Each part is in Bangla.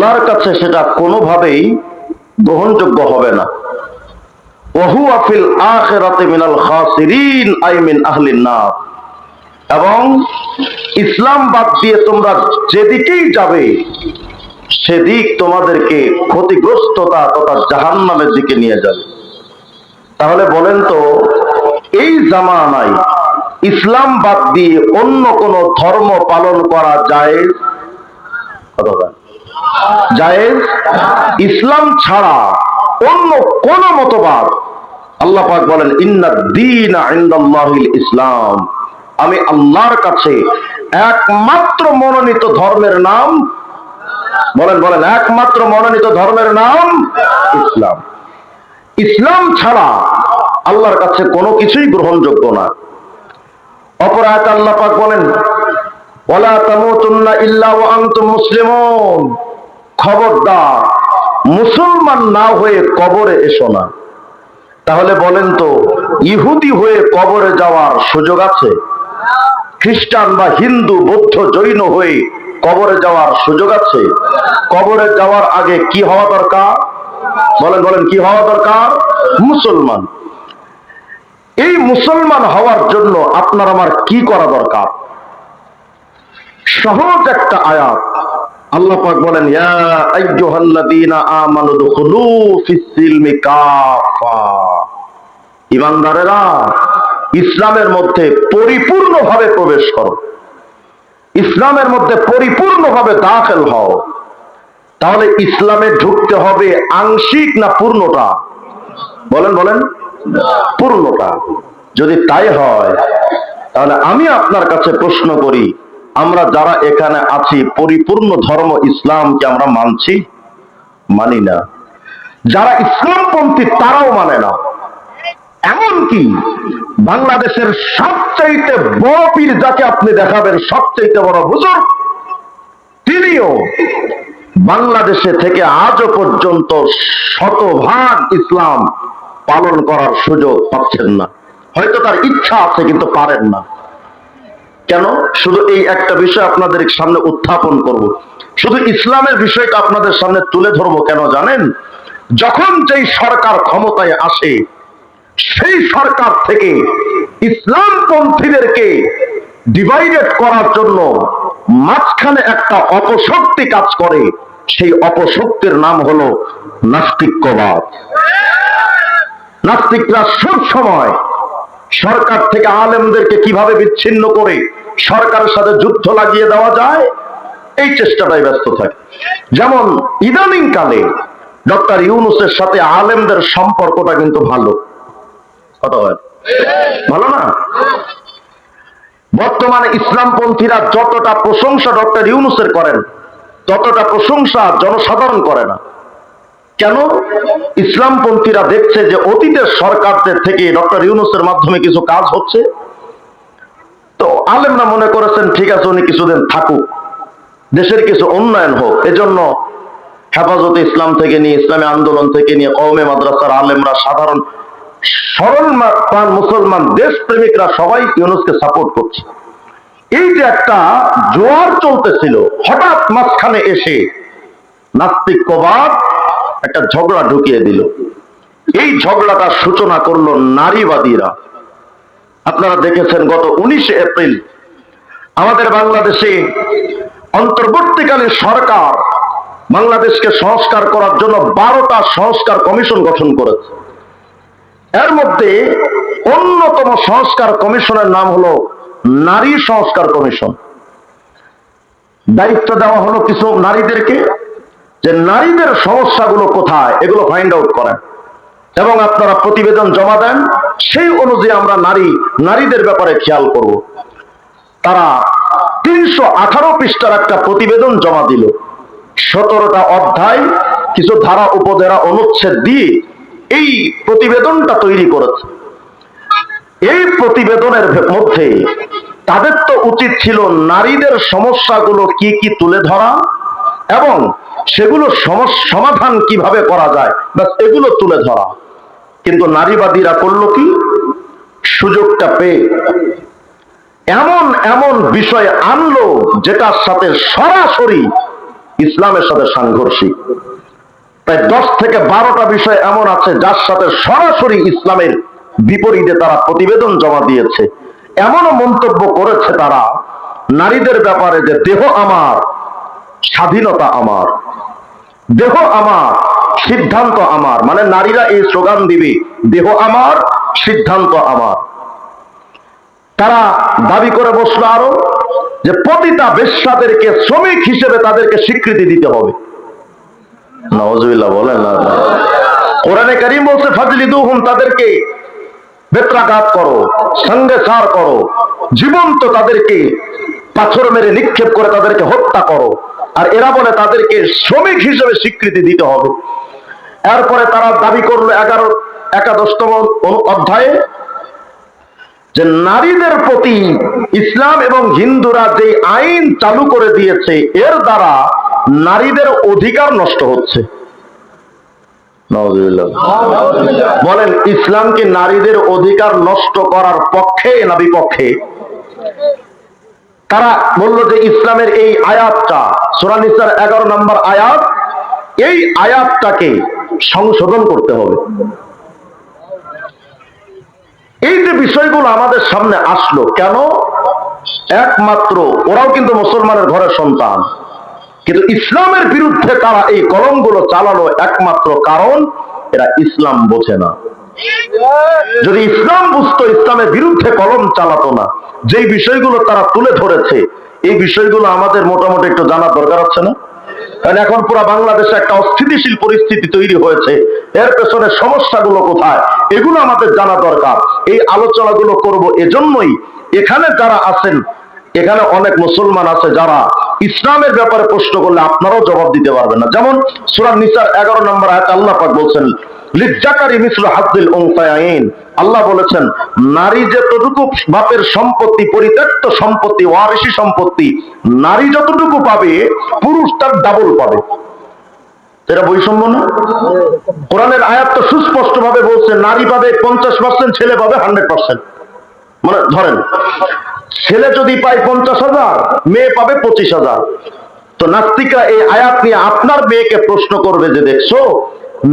আল্লাহর কাছে সেটা কোনোভাবেই গ্রহণযোগ্য হবে না। ওয়াহুয়া ফিল আখিরাতি মিনাল খাসিরিন আই মিন আহলিন নার। এবং ইসলাম বাদ দিয়ে তোমরা যেদিকেই যাবে সেদিক তোমাদেরকে ক্ষতিগ্রস্ততা তথা জাহান্নামের দিকে নিয়ে যাবে। তাহলে বলেন তো, এই জামানায় ইসলাম বাদ দিয়ে অন্য কোন ধর্ম পালন করা জায়েজ? জায়েজ? ইসলাম ছাড়া অন্য কোন মতবাদ, আল্লাহ পাক বলেন ইন্নাদ দীনা ইনদাল্লাহিল ইসলাম, আমি আল্লাহর কাছে একমাত্র মনোনীত ধর্মের নাম, বলেন বলেন, একমাত্র মনোনীত ধর্মের নাম ইসলাম। ইসলাম ছাড়া আল্লাহর কাছে কোনো কিছুই গ্রহণযোগ্য না। অপর আয়াতে আল্লাহ পাক বলেন ওয়ালা তামুতুন্না ইল্লা ওয়া আনতুম মুসলিমুন, খবরদার মুসলমান না হয়ে কবরে এসো না। তাহলে বলেন তো, ইহুদি হয়ে কবরে যাওয়ার সুযোগ আছে? খ্রিস্টান বা হিন্দু বৌদ্ধ জৈন হয়ে কবরে যাওয়ার সুযোগ আছে? কবরে যাওয়ার আগে কি হওয়া দরকার? বলেন বলেন, কি হওয়া দরকার? মুসলমান। এই মুসলমান হওয়ার জন্য আপনার আমার কি করা দরকার? সহজ একটা আয়াত, আল্লাহ পাক বলেন ইয়া আইয়ুহাল্লাযীনা আমানু দুখুলু ফিস-সিলমি কাফা, ঈমানদারেরা ইসলামের মধ্যে পরিপূর্ণভাবে প্রবেশ করো, ইসলামের মধ্যে পরিপূর্ণভাবে দাখিল হও। তাহলে ইসলামে ঢুকতে হবে আংশিক না পূর্ণটা? বলেন বলেন, পূর্ণটা। যদি তাই হয় তাহলে আমি আপনার কাছে প্রশ্ন করি, আমরা যারা এখানে আছি পরিপূর্ণ ধর্ম ইসলামকে আমরা মানছি? মানি না। যারা ইসলামপন্থী তারাও মানে না। এমনকি বাংলাদেশের সবচাইতে বড় পীর যাকে আপনি দেখাবেন, সবচাইতে বড় হুজুর, তিনিও বাংলাদেশে থেকে আজও পর্যন্ত শতভাগ ইসলাম পালন করার সুযোগ পাচ্ছেন না। হয়তো তার ইচ্ছা আছে কিন্তু পারেন না। কেন? শুধু এই একটা বিষয় আপনাদের সামনে উত্থাপন করব, শুধু ইসলামের বিষয়টা আপনাদের সামনে তুলে ধরবো। কেন জানেন? যখন যেই সরকার ক্ষমতায় আসে সেই সরকার থেকে ইসলামপন্থীদেরকে ডিভাইডেড করার জন্য মাঝখানে একটা অপশক্তি কাজ করে। সেই অপশক্তির নাম হলো নাস্তিক্যবাদ। নাস্তিকরা সব সময় সরকার থেকে আলেমদেরকে কিভাবে বিচ্ছিন্ন করে সরকারের সাথে যুদ্ধ লাগিয়ে দেওয়া যায় এই চেষ্টাটাই ব্যস্ত থাকে। যেমন ইদানিং কালে ডক্টর ইউনূসের সাথে আলেমদের সম্পর্কটা কিন্তু ভালো, ভালো না? বর্তমানে ইসলামপন্থীরা যতটা প্রশংসা ডক্টর ইউনূসের করেন ততটা প্রশংসা জনসাধারণ করে না। কেন? ইসলামপন্থীরা দেখছে যে অতীতের সরকারদের থেকে ডক্টর ইউনূসের মাধ্যমে কিছু কাজ হচ্ছে, তো আলেমরা মনে করেছেন ঠিক আছে উনি কিছুদিন থাকুক, দেশের কিছু উন্নয়ন হোক। এজন্য হেফাজতে ইসলাম থেকে নিয়ে, ইসলামী আন্দোলন থেকে নিয়ে, কওমে মাদ্রাসার আলেমরা, সাধারণ সরল প্রাণ মুসলমান দেশপ্রেমিকরা সবাই ইউনূসকে সাপোর্ট করছে। এই যে একটা জোয়ার চলতেছিল, হঠাৎ মাঝখানে এসে নাস্তিক্যবাদ একটা ঝগড়া ঢুকিয়ে দিল। এই ঝগড়াটা সূচনা করলো নারীবাদীরা। আপনারা দেখেছেন গত 19 এপ্রিল আমাদের বাংলাদেশে অন্তর্বর্তীকালীন সরকার বাংলাদেশকে সংস্কার করার জন্য 12টা সংস্কার কমিশন গঠন করেছে। এর মধ্যে অন্যতম সংস্কার কমিশনের নাম হলো নারী সংস্কার কমিশন। দায়িত্ব দেওয়া হলো কিছু নারীদেরকে যে নারীদের সমস্যাগুলো কোথায় এগুলো ফাইন্ড আউট করেন এবং আপনারা প্রতিবেদন জমা দেন, সেই অনুযায়ী আমরা নারীদের ব্যাপারে খেয়াল করব। তারা 318 পৃষ্ঠার একটা প্রতিবেদন জমা দিল। 17টা অধ্যায়, কিছু ধারা উপধারা অনুচ্ছেদ দিয়ে এই প্রতিবেদনটা তৈরি করেছে। এই প্রতিবেদনের মধ্যে তাদের তো উচিত ছিল নারীদের সমস্যাগুলো কি কি তুলে ধরা এবং সেগুলো সমাধান কিভাবে করা যায়, বাস এগুলো তুলে ধরা। কিন্তু নারীবাদীরা করলো কি? সুযোগটা পেয়ে এমন এমন বিষয় আনলো যেটার সাথে সরাসরি ইসলামের সাথে সাংঘর্ষিক। প্রায় 10 থেকে 12টা বিষয় এমন আছে যার সাথে সরাসরি ইসলামের বিপরীতে তারা প্রতিবেদন জমা দিয়েছে। এমনও মন্তব্য করেছে তারা নারীদের ব্যাপারে যে দেহ আমার, স্বাধীনতা আমার, দেহ আমার, সিদ্ধান্ত আমার। মানে নারীরা এই স্লোগান দিবে, দেহ আমার, সিদ্ধান্ত আমার। তারা দাবি করে বসলো আরো যে পতিতা বেশ্যাদেরকে শ্রমিক হিসেবে তাদেরকে স্বীকৃতি দিতে হবে। নাউজুবিল্লাহ বলেন না। কোরআনে কারীম বলছে ফাজলিদুহুম, তাদেরকে বেত্রাঘাত করো, সঙ্গেসার করো, জীবন্ত তাদেরকে পাথর মেরে নিক্ষেপ করে তাদেরকে হত্যা করো। আর এরা বলে তাদেরকে শ্রমিক হিসেবে স্বীকৃতি দিতে হবে। এরপরে তারা দাবি করলো 11-11তম অধ্যায়ে যে নারীদের প্রতি ইসলাম এবং হিন্দুরা যে আইন চালু করে দিয়েছে এর দ্বারা নারীদের অধিকার নষ্ট হচ্ছে। বলেন, ইসলাম কি নারীদের অধিকার নষ্ট করার পক্ষে না বিপক্ষে? তারা বলল যে ইসলামের এই আয়াতটা, সূরা নিসার 11 নম্বর আয়াত, এই আয়াতটাকে সংশোধন করতে হবে। এই যে বিষয়গুলো আমাদের সামনে আসলো কেন? একমাত্র ওরাও কিন্তু মুসলমানের ঘরের সন্তান, কিন্তু ইসলামের বিরুদ্ধে তারা এই কলমগুলো চালানো একমাত্র কারণ এরা ইসলাম বোঝে না। যদি ইসলাম বুঝতো, ইসলামের বিরুদ্ধে কলম চালাতো না। যেই বিষয়গুলো তারা তুলে ধরেছে এই বিষয়গুলো আমাদের মোটামুটি একটু জানার দরকার আছে না? কারণ এখন পুরো বাংলাদেশে একটা অস্থিতিশীল পরিস্থিতি তৈরি হয়েছে, এর পেছনে সমস্যাগুলো কোথায় এগুলো আমাদের জানা দরকার। এই আলোচনাগুলো করব এজন্যই, এখানে যারা আছেন এখানে অনেক মুসলমান আছে যারা ইসলামের ব্যাপারে প্রশ্ন করলে আপনারাও জবাব দিতে পারবেন না। যেমন সূরা নিসার 11 নম্বর আয়াতে আল্লাহ পাক বলছেন লিজ্জাকারি মিসলু হাজ্জিল উনসায়াইন, আল্লাহ বলেছেন নারী যতটুকু বাপের সম্পত্তি, পরিত্যক্ত সম্পত্তি, ওয়ারিসি সম্পত্তি নারী যতটুকু পাবে পুরুষ তার ডাবল পাবে। এটা বৈষম্য না? কোরআনের আয়াত তো সুস্পষ্ট ভাবে বলছে নারী পাবে 50%, ছেলে পাবে 100%। মানে ধরেন ছেলে যদি পায় 50,000, মেয়ে পাবে 25,000। তো নাস্তিকরা এই আয়াত নিয়ে আপনার মেয়েকে প্রশ্ন করবে যে দেখছো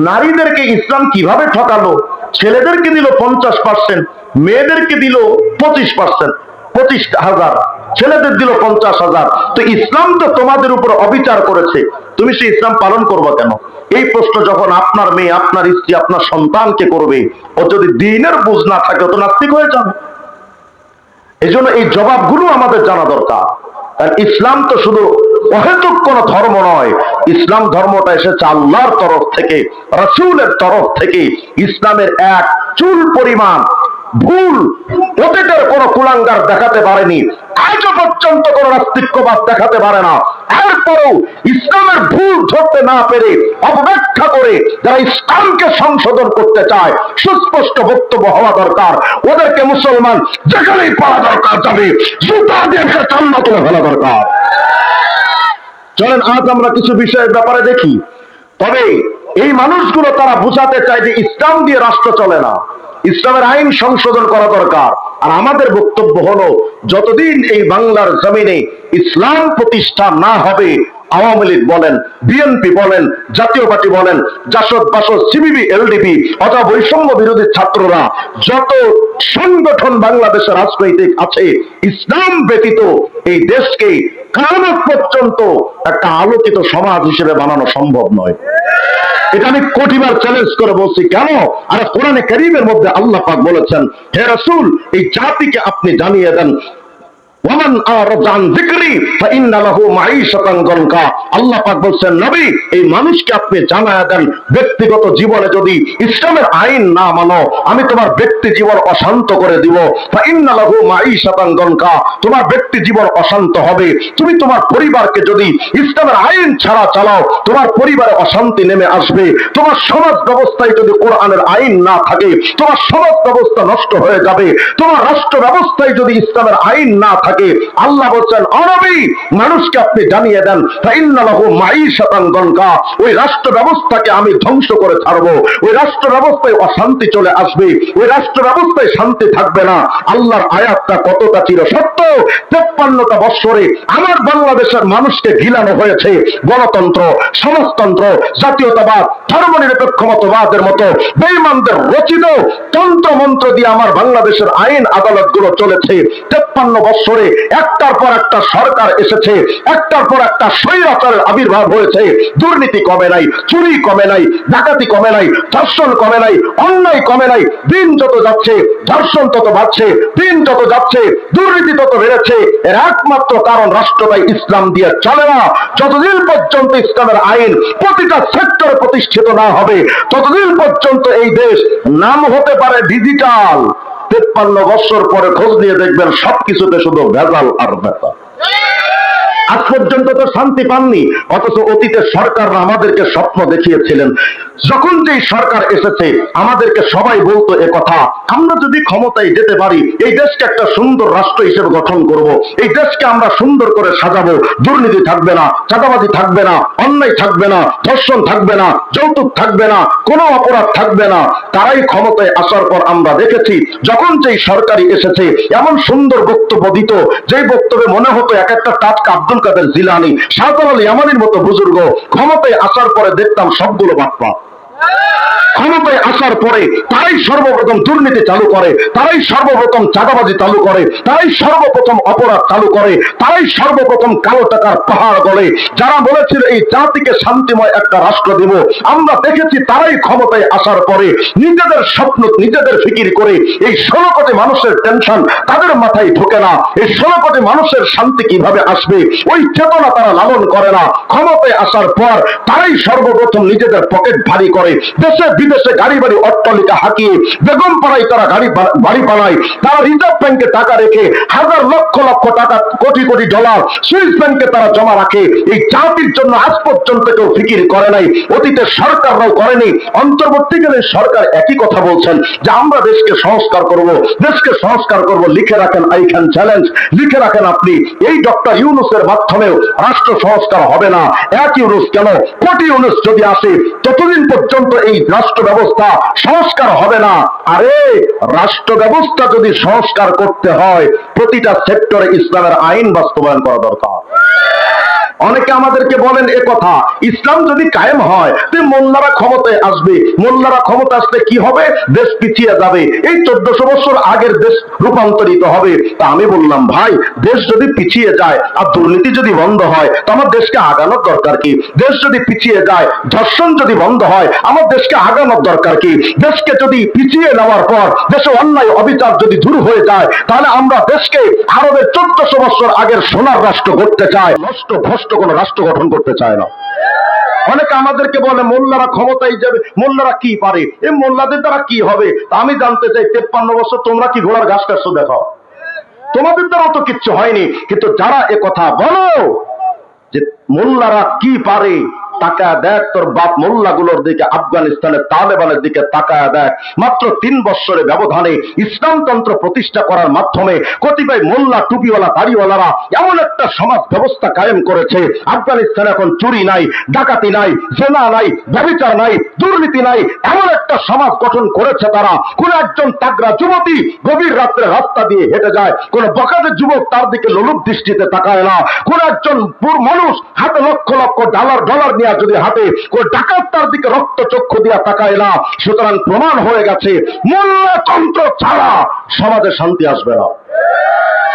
নারীদেরকে ইসলাম কিভাবে ঠকালো, ছেলেদেরকে দিল 50%, মেয়েদেরকে দিল 25%, 25,000, ছেলেদের দিল 50,000। তো ইসলাম তো তোমাদের উপর অবিচার করেছে, তুমি সেই ইসলাম পালন করবে কেন? এই প্রশ্ন যখন আপনার মেয়ে, আপনার স্ত্রী, আপনার সন্তানকে করবে, ও যদি দ্বীনের বুঝ না থাকে ও তো নাস্তিক হয়ে যাবে। এই জন্য এই জবাবগুলো আমাদের জানা দরকার। ইসলাম তো শুধু অহেতুক কোন ধর্ম নয়, ইসলাম ধর্মটা এসেছে আল্লাহর তরফ থেকে, রাসূলের তরফ থেকে। ইসলামের এক চুল পরিমাণ ভুল অতীতের কোন কুলাঙ্গার দেখাতে পারেনি, আজও পর্যন্ত কোন নাস্তিক্যবাদ দেখাতে পারে না। এরপরও ইসলামের ভুল ধরতে না পেরে অপব্যাখ্যা করে যারা ইসলামকে সংশোধন করতে চায়, সুস্পষ্ট বক্তব্য হওয়া দরকার। ওদেরকে মুসলমান যেখানেই পাওয়া দরকার যাবে জুতা দিয়ে চান্না তুলে ফেলা দরকার। চলেন আজ আমরা কিছু বিষয়ের ব্যাপারে দেখি। তবে এই মানুষগুলো তারা বুঝাতে চায় যে ইসলাম দিয়ে রাষ্ট্র চলে না, ইসলামের আইন সংশোধন করা দরকার। আর আমাদের বক্তব্য হলো যতদিন এই বাংলার জমিনে ইসলাম প্রতিষ্ঠা না হবে, আওয়ামী লীগ বলেন, বিএনপি বলেন, জাতীয় পার্টি বলেন, জাসদ, বাসদ, সিপিবি, এলডিপি অথবা বৈষম্য বিরোধী ছাত্ররা, যত সংগঠন বাংলাদেশের রাজনৈতিক আছে, ইসলাম ব্যতীত এই দেশকে কিয়ামত পর্যন্ত একটা আলোকিত সমাজ হিসেবে বানানো সম্ভব নয়। এটা আমি কোটিবার চ্যালেঞ্জ করে বলছি। কেন? আর কোরআনে কারীমের মধ্যে আল্লাহ পাক বলেছেন, হে রাসূল এই জাতিকে আপনি জানিয়ে দেন ওয়ামান আরাদা আন যিকরি ফাইন্না লাহু মাঈশাতান যানকা। আল্লাহ পাক বলেন নবী এই মানুষকে আপনি জানায়া দেন ব্যক্তিগত জীবনে যদি ইসলামের আইন না মানো আমি তোমার ব্যক্তি জীবন অশান্ত করে দিব। ফাইন্না লাহু মাঈশাতান যানকা, তোমার ব্যক্তি জীবন অশান্ত হবে। তুমি তোমার পরিবারকে যদি ইসলামের আইন ছাড়া চালাও তোমার পরিবারে অশান্তি নেমে আসবে। তোমার সমাজ ব্যবস্থায় যদি কোরআনের আইন না থাকে তোমার সমাজ ব্যবস্থা নষ্ট হয়ে যাবে। তোমার রাষ্ট্র ব্যবস্থায় যদি ইসলামের আইন না থাকে থাকে, আল্লাহ বলছেন অনবী মানুষকে আপনি জানিয়ে দেন ফাইন্না লাহু মাঈশাতান দনকা, ওই রাষ্ট্র ব্যবস্থাকে আমি ধ্বংস করে ছাড়বো, ওই রাষ্ট্র ব্যবস্থায় অশান্তি চলে আসবে, ওই রাষ্ট্র ব্যবস্থায় শান্তি থাকবে না। আল্লাহর আয়াতটা কতটা চির সত্য। 53টা বৎসরে আমার বাংলাদেশের মানুষকে গিলানো হয়েছে গণতন্ত্র, সমাজতন্ত্র, জাতীয়তাবাদ, ধর্মনিরপেক্ষ মতবাদের মতো বেঈমানদের রচিত তন্ত্র মন্ত্র দিয়ে আমার বাংলাদেশের আইন আদালত গুলো চলেছে। 53 বৎসরে একটার পর একটা সরকার এসেছে, একটার পর একটা স্বৈরাচারের আবির্ভাব হয়েছে। দুর্নীতি কমে নাই, চুরি কমে নাই, ডাকাতি কমে নাই, ধর্ষণ কমে নাই, অন্যায় কমে নাই। দিন যত যাচ্ছে ধর্ষণ তত বাড়ছে, দিন যত যাচ্ছে দুর্নীতি তত বেড়েছে। এর একমাত্র কারণ রাষ্ট্রটাই ইসলাম দিয়ে চলে না। যতদিন পর্যন্ত ইসলামের আইন প্রতিটা সেক্টরে প্রতিষ্ঠিত না হবে, ততদিন পর্যন্ত এই দেশ নাম হতে পারে ডিজিটাল। 53 বছর পরে খোঁজ নিয়ে দেখবেন সবকিছুতে শুধু ভেজাল আর ভেজাল। আজ পর্যন্ত তো শান্তি পাননি, অথচ অতীতের সরকাররা আমাদেরকে স্বপ্ন দেখিয়েছিলেন। যখন যেই সরকার এসেছে আমাদেরকে সবাই বলতো এ কথা, আমরা যদি ক্ষমতায় যেতে পারি এই দেশকে একটা সুন্দর রাষ্ট্র হিসেবে গঠন করব, এই দেশকে আমরা সুন্দর করে সাজাবো, দুর্নীতি থাকবে না, চাঁদাবাজি থাকবে না, অন্যায় থাকবে না, ধর্ষণ থাকবে না, যৌতুক থাকবে না, কোনো অপরাধ থাকবে না। তারাই ক্ষমতায় আসার পর আমরা দেখেছি যখন যেই সরকারি এসেছে এমন সুন্দর বক্তব্য দিত, যেই বক্তব্যে মনে হতো এক একটা টাটকা আব্দুল কাদের জিলানী, শাহজালাল আলী আমানির মতো বুজুর্গ। ক্ষমতায় আসার পরে দেখতাম সবগুলো বাটপা। ক্ষমতায় আসার পরে তারাই সর্বপ্রথম দুর্নীতি চালু করে, তারাই সর্বপ্রথম চাঁদাবাজি চালু করে, তারাই সর্বপ্রথম অপরাধ চালু করে, তারাই সর্বপ্রথম কালো টাকার পাহাড় গলে। যারা বলেছিল এই জাতিকে শান্তিময় একটা রাষ্ট্র দেব, আমরা দেখেছি তারাই ক্ষমতায় আসার পরে নিজেদের স্বপ্ন নিজেদের ফিকির করে এই 16 কোটি মানুষের টেনশন তাদের মাথায় ঢোকে না। এই 16 কোটি মানুষের শান্তি কিভাবে আসবে ওই চেতনা তারা লালন করে না। ক্ষমতায় আসার পর তারাই সর্বপ্রথম নিজেদের পকেট ভারী করে, দেশে বিদেশে গাড়ি বাড়ি অট্টালিকা হাঁকিয়ে বেগম পাড়ায় তারা বাড়ি বানায়, তারা রিজার্ভ ব্যাংকে টাকা রেখে হাজার লক্ষ লক্ষ টাকা, কোটি কোটি ডলার সুইস ব্যাংকে তারা জমা রাখে। এই জাতির জন্য আজ পর্যন্ত কেউ ফিকির করে নাই, অতীতের সরকাররাও করেনি। অন্তর্বর্তীকালীন সরকার একই কথা বলছেন যে আমরা দেশকে সংস্কার করব, দেশকে সংস্কার করব। লিখে রাখেন আই ক্যান চ্যালেঞ্জ, লিখে রাখেন আপনি এই ডক্টর ইউনূসের মাধ্যমেও রাষ্ট্র সংস্কার হবে না। এক ইউনূস কেন, কোটি ইউনূস যদি আসে ততদিন পর্যন্ত এই রাষ্ট্র ব্যবস্থা সংস্কার হবে না। আরে রাষ্ট্র ব্যবস্থা যদি সংস্কার করতে হয় প্রতিটা সেক্টরে ইসলামের আইন বাস্তবায়ন করা দরকার। অনেকে আমাদেরকে বলেন এ কথা, ইসলাম যদি কায়েম হয় তো মোল্লারা ক্ষমতায় আসবে, মোল্লারা ক্ষমতা আসলে কি হবে, দেশ পিছিয়ে যাবে, এই 1400 বছর আগের দেশ রূপান্তরিত হবে। তা আমি বললাম ভাই, দেশ যদি পিছিয়ে যায় আর দুর্নীতি যদি বন্ধ হয় তো আমার দেশকে আগানোর দরকার কি? দেশ যদি পিছিয়ে যায়, ধর্ষণ যদি বন্ধ হয় আমার দেশকে আগানোর দরকার কি? দেশকে যদি পিছিয়ে নেওয়ার পর দেশে অন্যায় অবিচার যদি দূর হয়ে যায় তাহলে আমরা দেশকে আরবের 1400 বছর আগের সোনার রাষ্ট্র করতে চাই, নষ্ট ভ্রষ্ট কোন রাষ্ট্র গঠন করতে চায় না। অনেকে আমাদেরকে বলে মোল্লারা ক্ষমতায় যাবে, মোল্লারা কি পারে, এই মোল্লাদের দ্বারা কি হবে? আমি জানতে চাই 53 বছর তোমরা কি ঘোড়ার ঘাস কাটছো দেখাও, তোমাদের দ্বারা তো কিচ্ছু হয়নি। কিন্তু যারা এ কথা বলো যে মোল্লারা কি পারে, তাকায় দেখ তোর বাপ মোল্লাগুলোর দিকে, আফগানিস্তানের তালেবানের দিকে তাকায় দেখ। মাত্র 3 বছরের ব্যবধানে ইসলামতন্ত্র প্রতিষ্ঠা করার মাধ্যমে কতিপয় মোল্লা টুপিওয়ালা দাড়িওয়ালারা এমন একটা সমাজ ব্যবস্থা কায়েম করেছে, আফগানিস্তানে এখন চুরি নাই, ডাকাতি নাই, জেনা নাই, ব্যভিচার নাই, দুর্নীতি নাই, এমন একটা সমাজ গঠন করেছে তারা। কোন একজন তাগড়া যুবতী গভীর রাত্রে রাস্তা দিয়ে হেঁটে যায়, কোন বকাদের যুবক তার দিকে লোলুপ দৃষ্টিতে তাকায় না। কোন একজন মানুষ হাতে লক্ষ লক্ষ ডলার নিয়ে যদি হাতে, কোন ডাকাত তার দিকে রক্ত চক্ষু দিয়া তাকায় না। সুতরাং প্রমাণ হয়ে গেছে মোল্লাতন্ত্র ছাড়া সমাজে শান্তি আসবে না।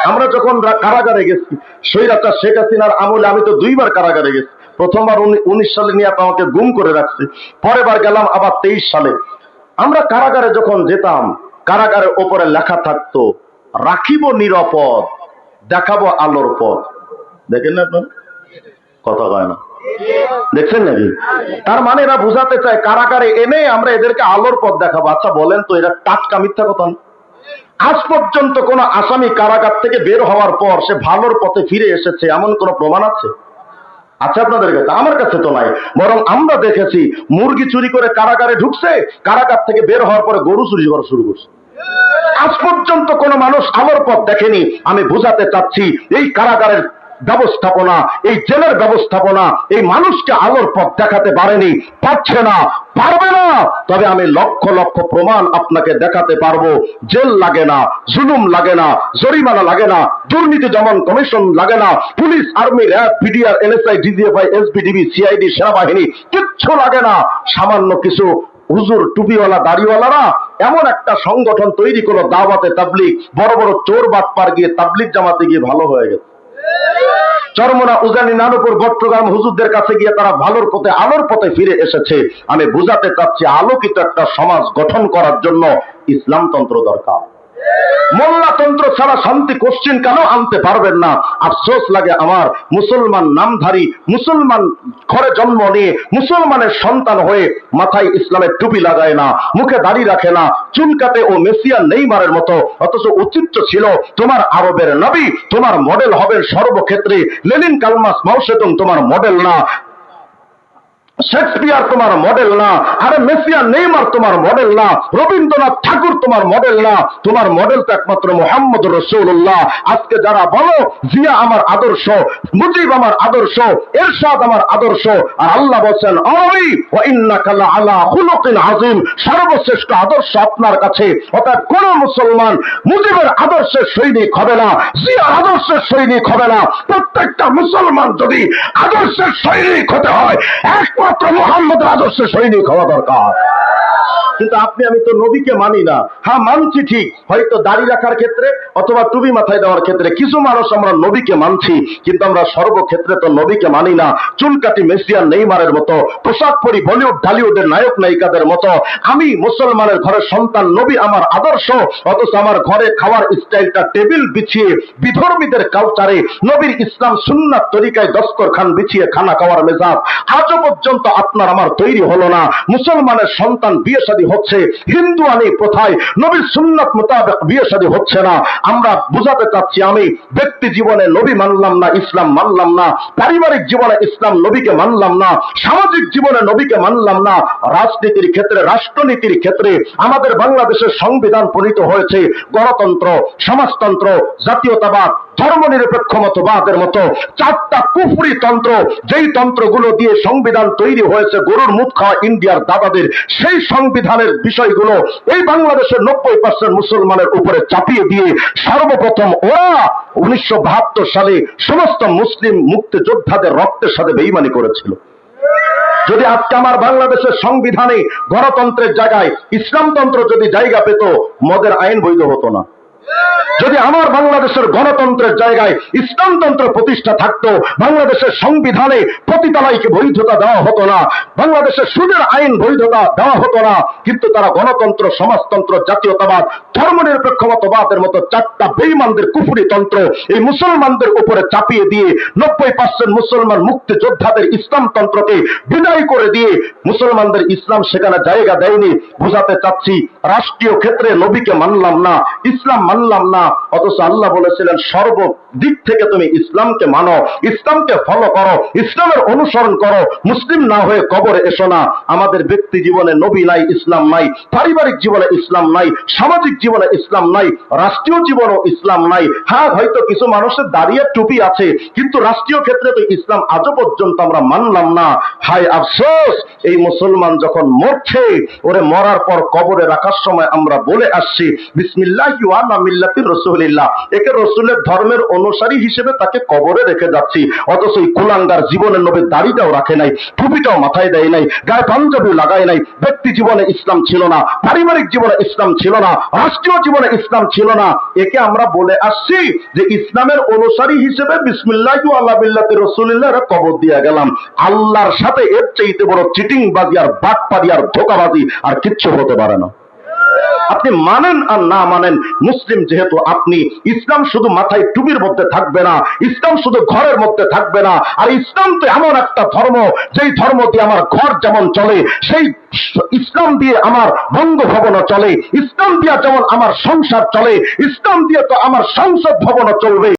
আমরা যখন কারাগারে গেছি স্বৈরাচার শেখ হাসিনার আমলে, আমি তো 2 বার কারাগারে গেছি। প্রথমবার 19 সালে নিয়ে আমাকে গুম করে রাখছে, পরের বার গেলাম আবার 23 সালে। আমরা কারাগারে যখন যেতাম কারাগারের ওপরে লেখা থাকতো রাখিব নিরাপদ, দেখাবো আলোর পথ। দেখেন না আপনার কথা কয় না, দেখছেন নাকি? তার মানে এরা বুঝাতে চায় কারাগারে এনে আমরা এদেরকে আলোর পথ দেখাবো। আচ্ছা বলেন তো এরা টাটকা মিথ্যা কথা না? আজ পর্যন্ত কোন আসামি কারাগার থেকে বের হওয়ার পর সে ভালোর পথে ফিরে এসেছে এমন কোন প্রমাণ আছে? আচ্ছা আপনাদের কাছে? আমার কাছে তো নাই। বরং আমরা দেখেছি মুরগি চুরি করে কারাগারে ঢুকছে, কারাগার থেকে বের হওয়ার পরে গরু চুরি করা শুরু করছে। আজ পর্যন্ত কোনো মানুষ আলোর পথ দেখেনি। আমি বুঝাতে চাচ্ছি এই কারাগারের ব্যবস্থাপনা, এই জেলের ব্যবস্থাপনা এই মানুষকে আলোর পথ দেখাতে পারেনি, পারছে না, পারবে না। তবে আমি লক্ষ লক্ষ প্রমাণ আপনাকে দেখাতে পারবো। জেল লাগে না, জুলুম লাগে না, জরিমানা লাগে না, দুর্নীতি দমন কমিশন লাগে না, police, army, RAB, BDR, NSI, DGFI, SBDB, CID, সেনাবাহিনী কিচ্ছু লাগে না। সামান্য কিছু হুজুর, টুপিওয়ালা, দাড়িওয়ালারা এমন একটা সংগঠন তৈরি করলো, দাওয়াতে তাবলীগ। বড় বড় চোর বাটপার গিয়ে তাবলীগ জামাতে গিয়ে ভালো হয়ে গেছে। চরমোনা, উজানি, নানুপুর, চট্টগ্রাম হুজুরদের কাছে গিয়ে তারা ভালোর পথে, আলোর পথে ফিরে এসেছে। আমি বুঝাতে চাচ্ছি, আলোকিত একটা সমাজ গঠন করার জন্য ইসলামতন্ত্র দরকার। মোল্লাতন্ত্র ছাড়া শান্তি কোশ্চিন কেন আনতে পারবেন না? আফসোস লাগে আমার, মুসলমান নামধারী, মুসলমান ঘরে জন্ম নিয়ে, মুসলমানের সন্তান হয়ে মাথায় ইসলামের টুপি লাগায় না, মুখে দাড়ি রাখে না, চুল কাটে ও মেসিয়ান নেইমারের মতো। অথচ উচিত ছিল তোমার আরবের নবী তোমার মডেল হবেন সর্বক্ষেত্রে। লেনিন, কালমাস, মাও সেতুং তোমার মডেল না, শেক্সপিয়ার তোমার মডেল না, আরে মেসিয়ান নেইমার তোমার মডেল না, রবীন্দ্রনাথ ঠাকুর তোমার মডেল না। তোমার মডেল তো একমাত্র মুহাম্মদ রাসূলুল্লাহ। আজকে যারা বলো জিয়া আমার আদর্শ, মুজিব আমার আদর্শ, এরশাদ আমার আদর্শ, আর আল্লাহ বলেন আমিন ওয়া ইন্নাকা লাআলা খুলুকিন আযীম, সর্বশ্রেষ্ঠ আদর্শ আপনার কাছে। অর্থাৎ কোন মুসলমান মুজিবের আদর্শের সৈনিক হবে না, জিয়ার আদর্শের সৈনিক হবে না। প্রত্যেকটা মুসলমান যদি আদর্শের সৈনিক হতে হয়, একমাত্র মুহাম্মদের আদর্শের সৈনিক হওয়া দরকার। কিন্তু আপনি আমি তো নবীকে মানি না। হ্যাঁ, মানছি ঠিক, হয়তো দাড়ি রাখার ক্ষেত্রে অথবা টুপি মাথায় দেওয়ার ক্ষেত্রে কিছু মানুষ আমরা নবীকে মানছি, কিন্তু আমরা সর্বক্ষেত্রে তো নবীকে মানি না। চুলকাটি মেসিয়ান নেইমারের মতো, পোশাক পরি বলিউড ঢালিউডের নায়ক নায়িকাদের মতো। আমি মুসলমানের ঘরের সন্তান, নবী আমার আদর্শ, অথচ আমার ঘরে খাওয়ার স্টাইলটা টেবিল বিছিয়ে বিধর্মীদের কালচারে, নবীর ইসলাম সুন্নাত তরিকায় দস্তরখান বিছিয়ে খানা খাওয়ার মেজাজ আজও পর্যন্ত আপনার আমার তৈরি হলো না। মুসলমানের সন্তান বিয়ে শাদী হচ্ছে হিন্দু আনি প্রথায়, নবীর সুন্নাত মোতাবেক বিয়ে শাদী হচ্ছে না। আমরা বুঝাতে চাচ্ছি, আমি ব্যক্তি জীবনে নবী মানলাম না, ইসলাম মানলাম না, পারিবারিক জীবনে ইসলাম নবীকে মানলাম না, সামাজিক জীবনে নবীকে মানলাম না, রাজনীতির ক্ষেত্রে, রাষ্ট্রনীতির ক্ষেত্রে আমাদের বাংলাদেশের সংবিধান প্রণীত হয়েছে গণতন্ত্র, সমাজতন্ত্র, জাতীয়তাবাদ, ধর্মনিরপেক্ষ মতবাদের মতো চারটা কুফরি তন্ত্র, যেই তন্ত্রগুলো দিয়ে সংবিধান তৈরি হয়েছে গরুর মুখ খাওয়া ইন্ডিয়ার দাদাদের, সেই সংবিধানের বিষয়গুলো এই বাংলাদেশের 90% মুসলমানের উপরে চাপিয়ে দিয়ে সর্বপ্রথম ওরা 1972 সালে সমস্ত মুসলিম মুক্তিযোদ্ধাদের রক্তের সাথে বেঈমানি করেছিল। যদি আজকে আমার বাংলাদেশের সংবিধানে গণতন্ত্রের জায়গায় ইসলামতন্ত্র যদি জায়গা পেত, মদের আইন বৈধ হতো না। যদি আমার বাংলাদেশের গণতন্ত্রের জায়গায় ইসলামতন্ত্র প্রতিষ্ঠা থাকতো, বাংলাদেশের সংবিধানে পতিতালয়কে বৈধতা দেওয়া হতো না, বাংলাদেশের সুদের আইন বৈধতা দেওয়া হতো না। কিন্তু তারা গণতন্ত্র, সমাজতন্ত্র, জাতীয়তাবাদ, ধর্মনিরপেক্ষ মতবাদের মতো চারটা বেঈমানদের কুফরি তন্ত্র এই মুসলমানদের উপরে চাপিয়ে দিয়ে 90% মুসলমান মুক্তিযোদ্ধাদের ইসলামতন্ত্রকে বিদায় করে দিয়ে মুসলমানদের ইসলাম সেখানে জায়গা দেয়নি। বোঝাতে চাচ্ছি, রাষ্ট্রীয় ক্ষেত্রে নবীকে মানলাম না, ইসলাম মানলাম না, অথচ আল্লাহ বলেছিলেন সর্বদিক থেকে তুমি ইসলামকে মানো, ইসলামকে ফলো করো, ইসলামের অনুসরণ করো, মুসলিম না হয়ে কবরে এসো না। আমাদের ব্যক্তি জীবনে নবী নাই, ইসলাম নাই, পারিবারিক জীবনে ইসলাম নাই, সামাজিক জীবনে ইসলাম নাই, রাষ্ট্রীয় জীবনেও ইসলাম নাই। হ্যাঁ, হয়তো কিছু মানুষের দাঁড়িয়ে টুপি আছে, কিন্তু রাষ্ট্রীয় ক্ষেত্রে তো ইসলাম আজও পর্যন্ত আমরা মানলাম না। হায় আফসোস, এই মুসলমান যখন মরছে, ওরে মরার পর কবরে রাখার সময় আমরা বলে আসছি বিসমিল্লাহি ওয়া আলা মিল্লাতি রাসূলিল্লাহ, একে রসুলের ধর্মের অনুসারী হিসেবে তাকে কবরে রেখে যাচ্ছি। অথচ এই কুলাঙ্গার জীবনের নবীর দাড়িটাও রাখে নাই, টুপিটাও মাথায় দেয় নাই, গায়ে পাঞ্জাবি লাগায় নাই। ব্যক্তি জীবনে ইসলাম ছিল না, পারিবারিক জীবনে ইসলাম ছিল না, রাষ্ট্রীয় জীবনে ইসলাম ছিল না। একে আমরা বলে আসছি যে ইসলামের অনুসারী হিসেবে বিসমিল্লাহি ওয়া আলা মিল্লাতি রাসূলিল্লাহ কবর দিয়ে গেলাম। আল্লাহর সাথে এর চাইতে বড় চিটিংবাজি আর বাটপারি আর ধোঁকাবাজি আর কিচ্ছু হতে পারে না। আপনি মানেন আর না মানেন, মুসলিম যেহেতু আপনি, ইসলাম শুধু মাথায় টুপির মধ্যে থাকবে না, ইসলাম শুধু ঘরের মধ্যে থাকবে না। আর ইসলাম তো এমন একটা ধর্ম, যেই ধর্ম দিয়ে আমার ঘর যেমন চলে, সেই ইসলাম দিয়ে আমার বঙ্গভবনও চলে, ইসলাম দিয়ে যেমন আমার সংসার চলে, ইসলাম দিয়ে তো আমার সংসদ ভবনও চলবে।